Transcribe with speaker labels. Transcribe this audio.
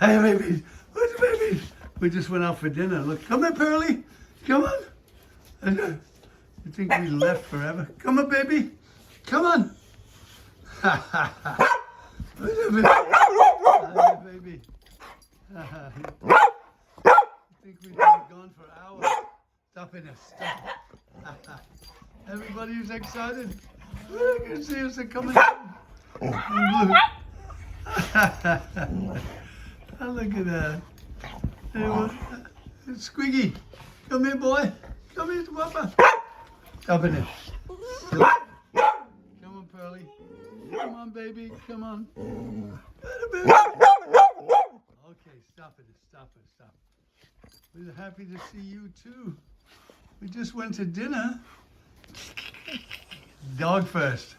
Speaker 1: Hey, baby. Where's the baby? We just went out for dinner. Look, come here, Pearly. Come on. You think we left forever? Come on, baby. Come on. Where's the baby? Hi, baby. You think we've been gone for hours? Stop it. Stop. Everybody's excited. Look, you see us coming in. Oh, look at that. Hey, what? Squiggy, come here, boy. Come here, Papa. Up in it. Come on, Pearly. Come on, baby. Come on. Baby. Okay, stop it. Stop. We're happy to see you, too. We just went to dinner. Dog first.